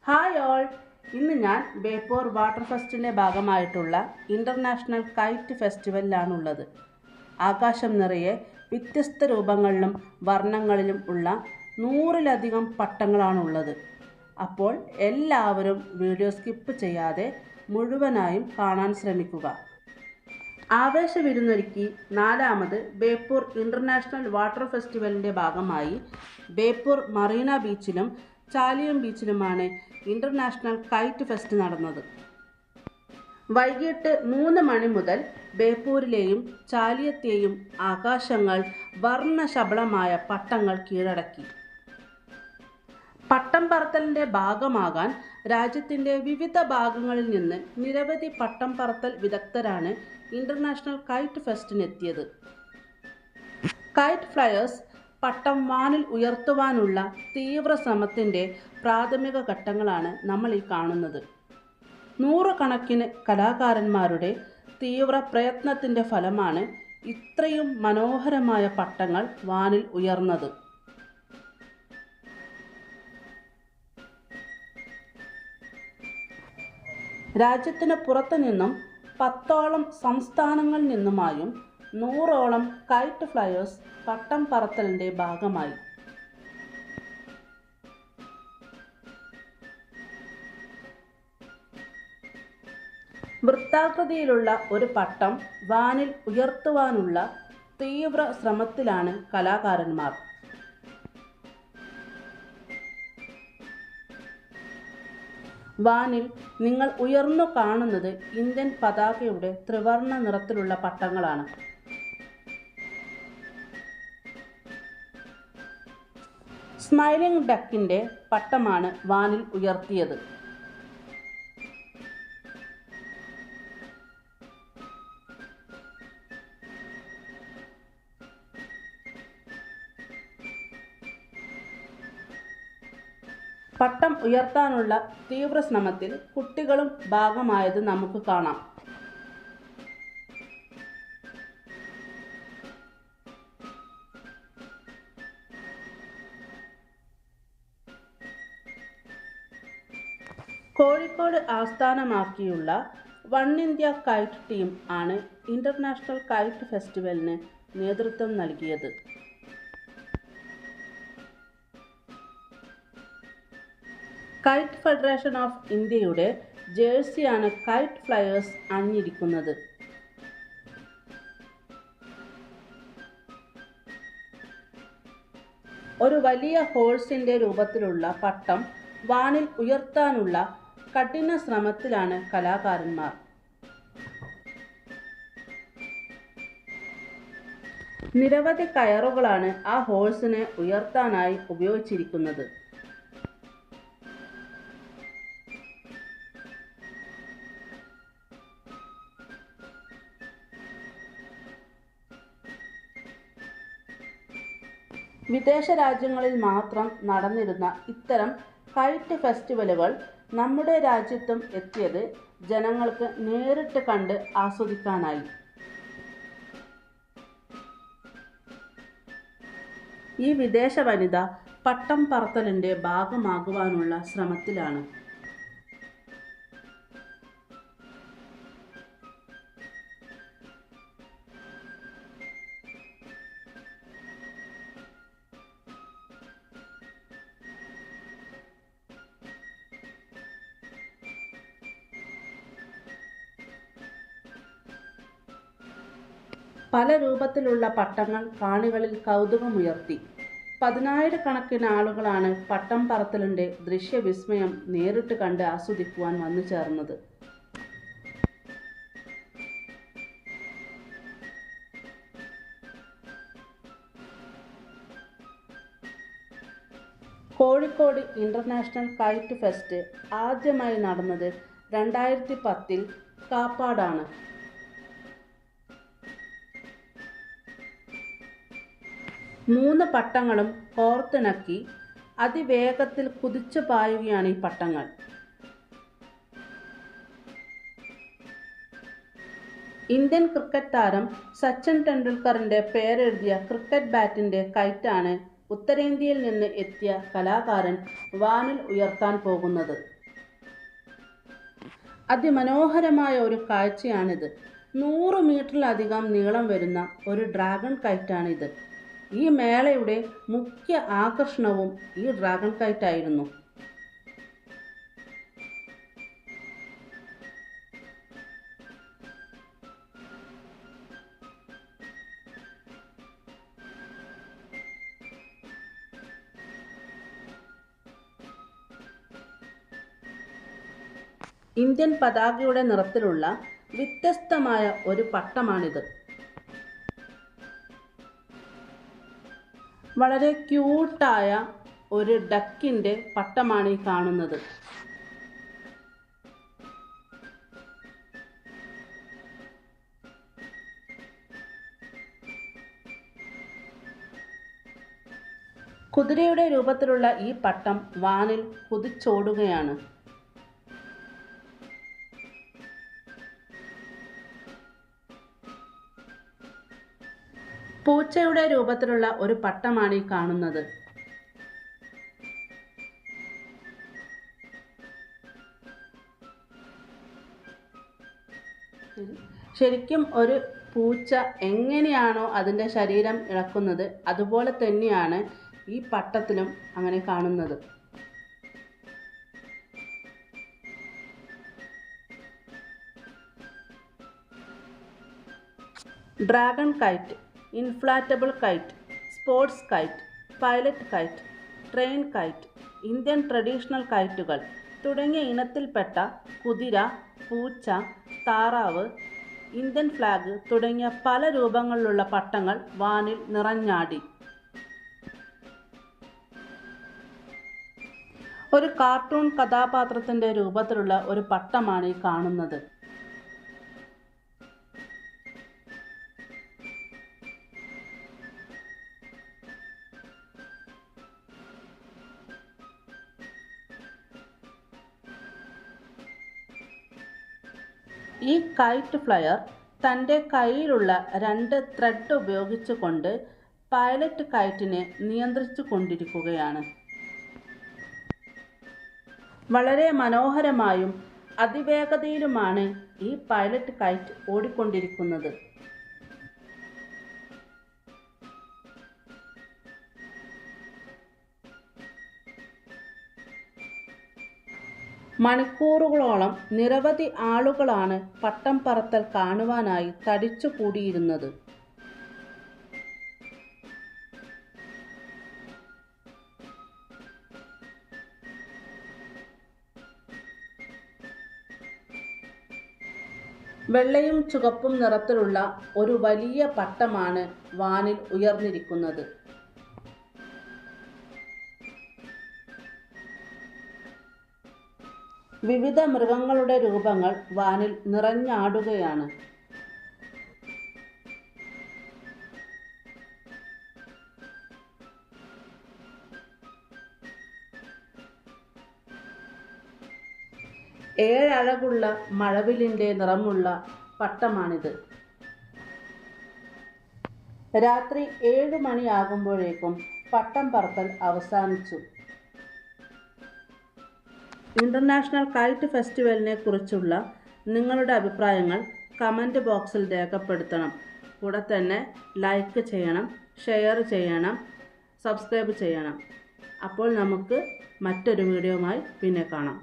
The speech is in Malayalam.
ഹായ് ഓൾ, ഇന്ന് ഞാൻ ബേപ്പൂർ വാട്ടർ ഫെസ്റ്റിൻ്റെ ഭാഗമായിട്ടുള്ള ഇൻ്റർനാഷണൽ കൈറ്റ് ഫെസ്റ്റിവലിലാണുള്ളത്. ആകാശം നിറയെ വ്യത്യസ്ത രൂപങ്ങളിലും വർണ്ണങ്ങളിലും ഉള്ള 100-ലധികം പട്ടങ്ങളാണുള്ളത്. അപ്പോൾ എല്ലാവരും വീഡിയോ സ്കിപ്പ് ചെയ്യാതെ മുഴുവനായും കാണാൻ ശ്രമിക്കുക. ആവേശവിരുന്നൊരുക്കി 4ാമത് ബേപ്പൂർ ഇൻ്റർനാഷണൽ വാട്ടർ ഫെസ്റ്റിവലിൻ്റെ ഭാഗമായി ബേപ്പൂർ മറീന ബീച്ചിലും ചാലിയം ബീച്ചിലുമാണ് ഇൻ്റർനാഷണൽ കൈറ്റ് ഫെസ്റ്റ് നടന്നത്. വൈകിട്ട് 3 മണി മുതൽ ബേപ്പൂരിലെയും ചാലിയത്തെയും ആകാശങ്ങൾ വർണ്ണശബളമായ പട്ടങ്ങൾ കീഴടക്കി. പട്ടം പറത്തലിൻ്റെ ഭാഗമാകാൻ രാജ്യത്തിൻ്റെ വിവിധ ഭാഗങ്ങളിൽ നിന്ന് നിരവധി പട്ടം പറത്തൽ വിദഗ്ധരാണ് ഇൻ്റർനാഷണൽ കൈറ്റ് ഫെസ്റ്റിനെത്തിയത്. കൈറ്റ് ഫ്ലയേഴ്സ് പട്ടം വാനിൽ ഉയർത്തുവാനുള്ള തീവ്ര ശ്രമത്തിൻ്റെ പ്രാഥമിക ഘട്ടങ്ങളാണ് നമ്മൾ ഈ കാണുന്നത്. 100 കണക്കിന് കലാകാരന്മാരുടെ തീവ്ര പ്രയത്നത്തിൻ്റെ ഫലമാണ് ഇത്രയും മനോഹരമായ പട്ടങ്ങൾ വാനിൽ ഉയർന്നത്. രാജ്യത്തിന് പുറത്തു നിന്നും 10ഓളം സംസ്ഥാനങ്ങളിൽ നിന്നുമായും 100ഓളം കൈറ്റ് ഫ്ലയേഴ്സ് പട്ടം പറത്തലിൻ്റെ ഭാഗമായി. വൃത്താകൃതിയിലുള്ള ഒരു പട്ടം വാനിൽ ഉയർത്തുവാനുള്ള തീവ്ര ശ്രമത്തിലാണ് കലാകാരന്മാർ. വാനിൽ നിങ്ങൾ ഉയർന്നു കാണുന്നത് ഇന്ത്യൻ പതാകയുടെ ത്രിവർണ്ണ നിറത്തിലുള്ള പട്ടങ്ങളാണ്. സ്മൈലിംഗ് ഡക്കിൻ്റെ പട്ടമാണ് വാനിൽ ഉയർത്തിയത്. പട്ടം ഉയർത്താനുള്ള തീവ്ര ശ്രമത്തിൽ കുട്ടികളും ഭാഗമായത് നമുക്ക് കാണാം. കോഴിക്കോട് ആസ്ഥാനമാക്കിയുള്ള വൺ ഇന്ത്യ കൈറ്റ് ടീം ആണ് ഇൻ്റർനാഷണൽ കൈറ്റ് ഫെസ്റ്റിവലിന് നേതൃത്വം നൽകിയത്. കൈറ്റ് ഫെഡറേഷൻ ഓഫ് ഇന്ത്യയുടെ ജേഴ്സിയാണ് കൈറ്റ് ഫ്ലയേഴ്സ് അണിഞ്ഞിരിക്കുന്നത്. ഒരു വലിയ ഹോഴ്സിൻ്റെ രൂപത്തിലുള്ള പട്ടം വാനിൽ ഉയർത്താനുള്ള കഠിന ശ്രമത്തിലാണ് കലാകാരന്മാർ. നിരവധി കയറുകളാണ് ആ ഹോഴ്സിനെ ഉയർത്താനായി ഉപയോഗിച്ചിരിക്കുന്നത്. വിദേശ രാജ്യങ്ങളിൽ മാത്രം നടന്നിരുന്ന ഇത്തരം കൈറ്റ് ഫെസ്റ്റിവലുകൾ നമ്മുടെ രാജ്യത്തും എത്തിയത് ജനങ്ങൾക്ക് നേരിട്ട് കണ്ട് ആസ്വദിക്കാനായി. ഈ വിദേശ വനിത പട്ടം പറത്തലിൻ്റെ ഭാഗമാകുവാനുള്ള ശ്രമത്തിലാണ്. പല രൂപത്തിലുള്ള പട്ടങ്ങൾ കാണികളിൽ കൗതുകമുയർത്തി. 10,000-കണക്കിന് ആളുകളാണ് പട്ടം പറത്തലിൻ്റെ ദൃശ്യവിസ്മയം നേരിട്ട് കണ്ട് ആസ്വദിക്കുവാൻ വന്നു ചേർന്നത്. കോഴിക്കോട് ഇൻ്റർനാഷണൽ കൈറ്റ് ഫെസ്റ്റ് ആദ്യമായി നടന്നത് 2010-ൽ കാപ്പാടാണ്. മൂന്ന് പട്ടങ്ങളും കോർത്തിണക്കി അതിവേഗത്തിൽ കുതിച്ചു പായുകയാണ് ഈ പട്ടങ്ങൾ. ഇന്ത്യൻ ക്രിക്കറ്റ് താരം സച്ചിൻ ടെണ്ടുൽക്കറിൻ്റെ പേരെഴുതിയ ക്രിക്കറ്റ് ബാറ്റിൻ്റെ കൈറ്റാണ് ഉത്തരേന്ത്യയിൽ നിന്ന് എത്തിയ കലാകാരൻ വാനിൽ ഉയർത്താൻ പോകുന്നത്. അതിമനോഹരമായ ഒരു കാഴ്ചയാണിത്. 100 മീറ്ററിലധികം നീളം വരുന്ന ഒരു ഡ്രാഗൺ കൈറ്റാണിത്. ഈ മേളയുടെ മുഖ്യ ആകർഷണവും ഈ ഡ്രാഗൺ കൈറ്റായിരുന്നു. ഇന്ത്യൻ പതാകയുടെ നിറത്തിലുള്ള വ്യത്യസ്തമായ ഒരു പട്ടമാണിത്. വളരെ ക്യൂട്ടായ ഒരു ഡക്കിൻ്റെ പട്ടമാണ് ഈ കാണുന്നത്. കുതിരയുടെ രൂപത്തിലുള്ള ഈ പട്ടം വാനിൽ കുതിച്ചോടുകയാണ്. പൂച്ചയുടെ രൂപത്തിലുള്ള ഒരു പട്ടമാണ് ഈ കാണുന്നത്. ശരിക്കും ഒരു പൂച്ച എങ്ങനെയാണോ അതിൻ്റെ ശരീരം ഇളക്കുന്നത് അതുപോലെ തന്നെയാണ് ഈ പട്ടത്തിലും അങ്ങനെ കാണുന്നത്. Dragon kite, inflatable kite, sports kite, pilot kite, train kite, Indian traditional കൈറ്റുകൾ തുടങ്ങിയ ഇനത്തിൽപ്പെട്ട കുതിര, പൂച്ച, താറാവ്, ഇന്ത്യൻ ഫ്ലാഗ് തുടങ്ങിയ പല രൂപങ്ങളിലുള്ള പട്ടങ്ങൾ വാനിൽ നിറഞ്ഞാടി. ഒരു കാർട്ടൂൺ കഥാപാത്രത്തിൻ്റെ രൂപത്തിലുള്ള ഒരു പട്ടമാണ് ഈ കാണുന്നത്. ഈ കൈറ്റ് ഫ്ലയർ തൻ്റെ കയ്യിലുള്ള 2 ത്രെഡ് ഉപയോഗിച്ചുകൊണ്ട് പൈലറ്റ് കൈറ്റിനെ നിയന്ത്രിച്ചു കൊണ്ടിരിക്കുകയാണ്. വളരെ മനോഹരമായും അതിവേഗതയിലുമാണ് ഈ പൈലറ്റ് കൈറ്റ് ഓടിക്കൊണ്ടിരിക്കുന്നത്. മണിക്കൂറുകളോളം നിരവധി ആളുകളാണ് പട്ടം പറത്തൽ കാണുവാനായി തടിച്ചു കൂടിയിരുന്നത്. വെള്ളയും ചുവപ്പും നിറത്തിലുള്ള ഒരു വലിയ പട്ടമാണ് വാനിൽ ഉയർന്നിരിക്കുന്നത്. വിവിധ മൃഗങ്ങളുടെ രൂപങ്ങൾ വാനിൽ നിറഞ്ഞാടുകയാണ്. ഏഴഴകുള്ള മഴവില്ലിൻ്റെ നിറമുള്ള പട്ടമാണിത്. രാത്രി 7 മണിയാകുമ്പോഴേക്കും പട്ടം പറത്തൽ അവസാനിച്ചു. ഇൻ്റർനാഷണൽ കൈറ്റ് ഫെസ്റ്റിവലിനെ കുറിച്ചുള്ള നിങ്ങളുടെ അഭിപ്രായങ്ങൾ കമൻറ്റ് ബോക്സിൽ രേഖപ്പെടുത്തണം. കൂടെ തന്നെ ലൈക്ക് ചെയ്യണം, ഷെയർ ചെയ്യണം, സബ്സ്ക്രൈബ് ചെയ്യണം. അപ്പോൾ നമുക്ക് മറ്റൊരു വീഡിയോയുമായി പിന്നെ കാണാം.